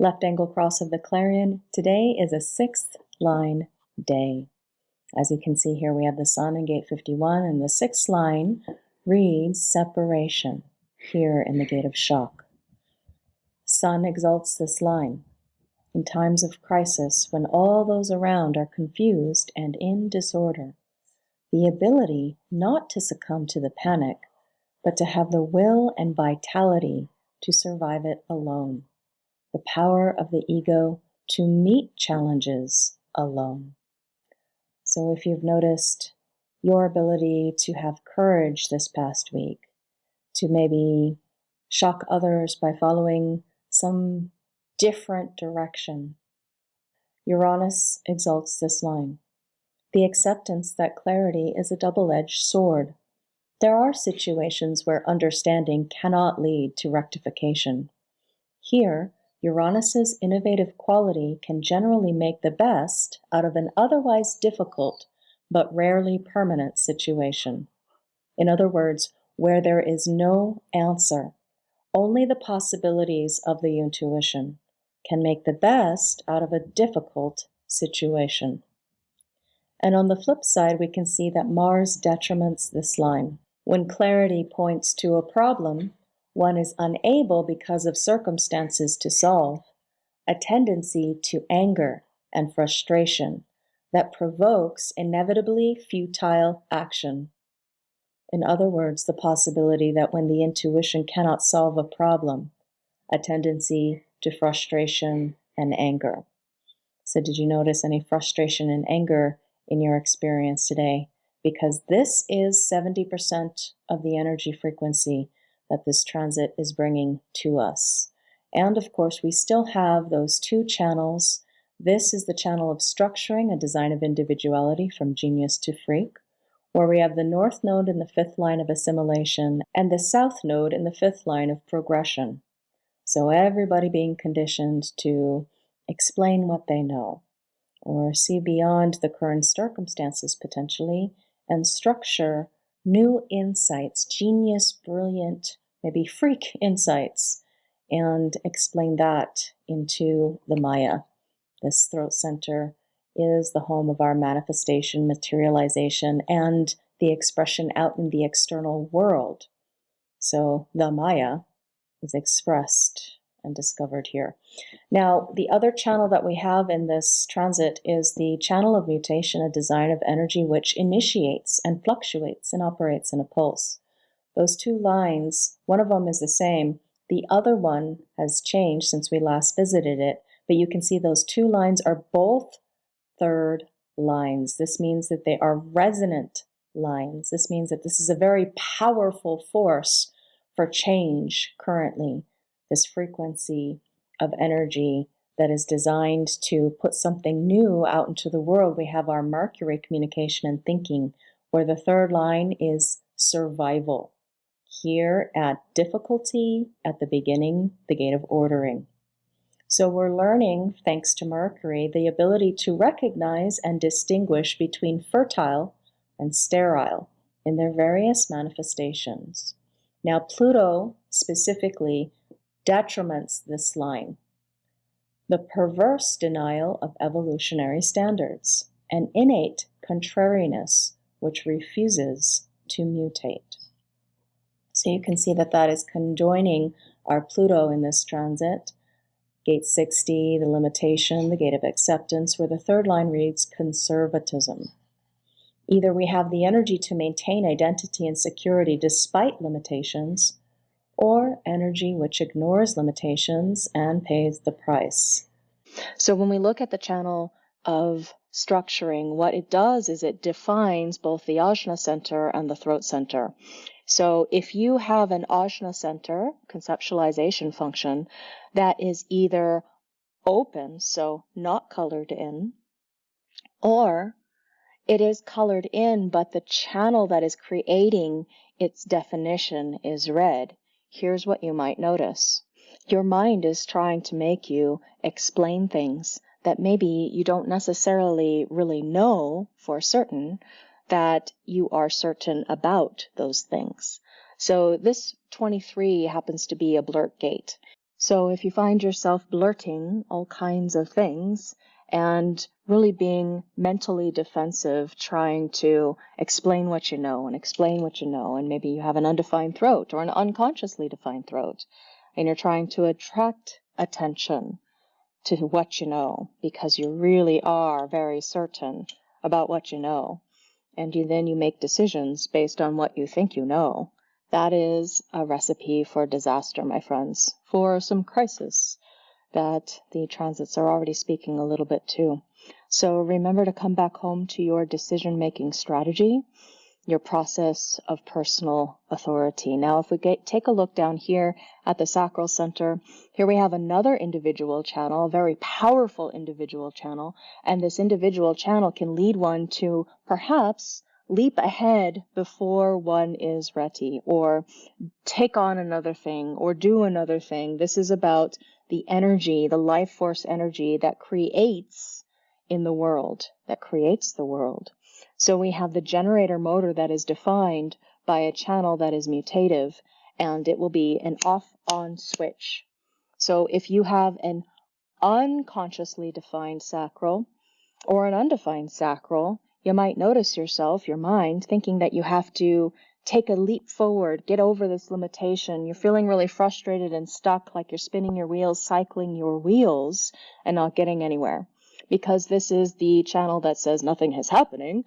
Left angle cross of the clarion. Today is a 6th line day. As you can see here, we have the sun in gate 51, and the 6th line reads separation here in the gate of shock. Sun exalts this line. In times of crisis, when all those around are confused and in disorder, the ability not to succumb to the panic, but to have the will and vitality to survive it alone. The power of the ego to meet challenges alone. So if you've noticed your ability to have courage this past week, to maybe shock others by following some different direction, Uranus exalts this line. The acceptance that clarity is a double-edged sword. There are situations where understanding cannot lead to rectification. Here, Uranus's innovative quality can generally make the best out of an otherwise difficult but rarely permanent situation. In other words, where there is no answer, only the possibilities of the intuition can make the best out of a difficult situation. And on the flip side, we can see that Mars detriments this line. When clarity points to a problem one is unable because of circumstances to solve, a tendency to anger and frustration that provokes inevitably futile action. In other words, the possibility that when the intuition cannot solve a problem, a tendency to frustration and anger. So did you notice any frustration and anger in your experience today? Because this is 70% of the energy frequency that this transit is bringing to us. And of course, we still have those two channels. This is the channel of structuring, a design of individuality from genius to freak, where we have the north node in the 5th line of assimilation and the south node in the 5th line of progression. So everybody being conditioned to explain what they know, or see beyond the current circumstances potentially, and structure new insights, genius, brilliant, maybe freak insights, and explain that into the Maya. This throat center is the home of our manifestation, materialization, and the expression out in the external world. So the Maya is expressed and discovered here. Now, the other channel that we have in this transit is the channel of mutation, a design of energy which initiates and fluctuates and operates in a pulse. Those two lines, one of them is the same. The other one has changed since we last visited it, but you can see those two lines are both third lines. This means that they are resonant lines. This means that this is a very powerful force for change currently. This frequency of energy that is designed to put something new out into the world. We have our Mercury communication and thinking, where the third line is survival. Here at difficulty, at the beginning, the gate of ordering. So we're learning, thanks to Mercury, the ability to recognize and distinguish between fertile and sterile in their various manifestations. Now, Pluto specifically detriments this line. The perverse denial of evolutionary standards, an innate contrariness which refuses to mutate. So you can see that that is conjoining our Pluto in this transit. Gate 60, the limitation, the gate of acceptance, where the third line reads conservatism. Either we have the energy to maintain identity and security despite limitations, or energy which ignores limitations and pays the price. So when we look at the channel of structuring, what it does is it defines both the ajna center and the throat center. So if you have an ajna center, conceptualization function, that is either open, so not colored in, or it is colored in, but the channel that is creating its definition is red, here's what you might notice. Your mind is trying to make you explain things that maybe you don't necessarily really know for certain, that you are certain about those things. So this 23 happens to be a blurt gate. So if you find yourself blurting all kinds of things and really being mentally defensive, trying to explain what you know and explain what you know, and maybe you have an undefined throat or an unconsciously defined throat, and you're trying to attract attention to what you know because you really are very certain about what you know, and then you make decisions based on what you think you know. That is a recipe for disaster, my friends, for some crisis that the transits are already speaking a little bit to. So remember to come back home to your decision-making strategy, your process of personal authority. Now, if we take a look down here at the sacral center, here we have another individual channel, a very powerful individual channel, and this individual channel can lead one to perhaps leap ahead before one is ready, or take on another thing, or do another thing. This is about the energy, the life force energy that creates in the world, that creates the world. So we have the generator motor that is defined by a channel that is mutative, and it will be an off-on switch. So if you have an unconsciously defined sacral or an undefined sacral, you might notice yourself, your mind, thinking that you have to take a leap forward, get over this limitation. You're feeling really frustrated and stuck, like you're spinning your wheels, cycling your wheels, and not getting anywhere. Because this is the channel that says nothing is happening,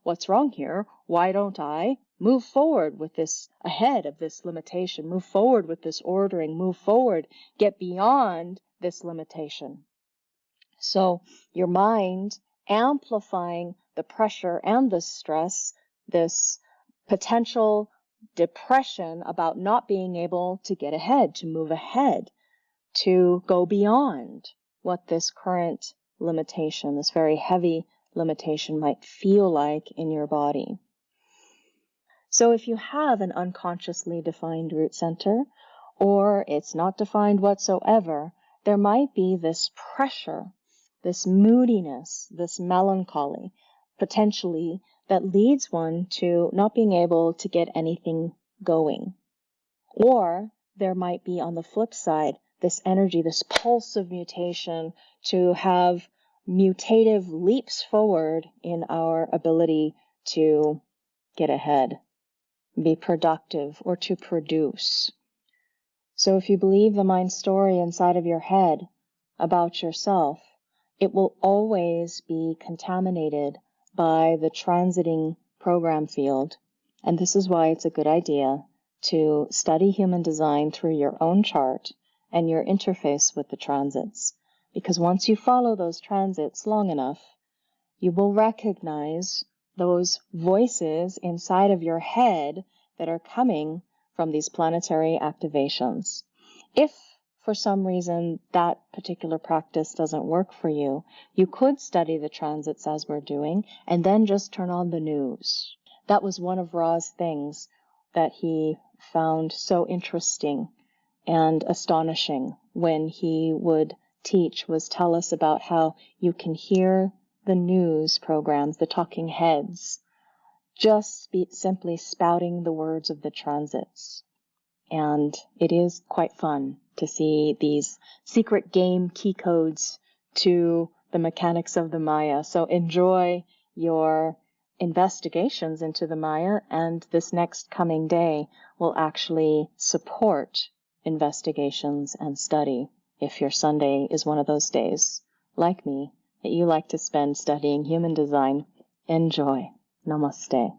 what's wrong here, why don't I move forward with this, ahead of this limitation, move forward with this ordering, move forward, get beyond this limitation. So your mind amplifying the pressure and the stress, this potential depression about not being able to get ahead, to move ahead, to go beyond what this current limitation, this very heavy limitation might feel like in your body. So if you have an unconsciously defined root center, or it's not defined whatsoever, there might be this pressure, this moodiness, this melancholy, potentially, that leads one to not being able to get anything going. Or there might be, on the flip side, this energy, this pulse of mutation, to have mutative leaps forward in our ability to get ahead, be productive, or to produce. So if you believe the mind story inside of your head about yourself, it will always be contaminated by the transiting program field. And this is why it's a good idea to study human design through your own chart and your interface with the transits. Because once you follow those transits long enough, you will recognize those voices inside of your head that are coming from these planetary activations. If for some reason that particular practice doesn't work for you, you could study the transits as we're doing and then just turn on the news. That was one of Ra's things that he found so interesting and astonishing when he would teach, was tell us about how you can hear the news programs, the talking heads, just simply spouting the words of the transits. And it is quite fun to see these secret game key codes to the mechanics of the Maya. So enjoy your investigations into the Maya, and this next coming day will actually support investigations and study if your Sunday is one of those days, like me, that you like to spend studying human design. Enjoy. Namaste.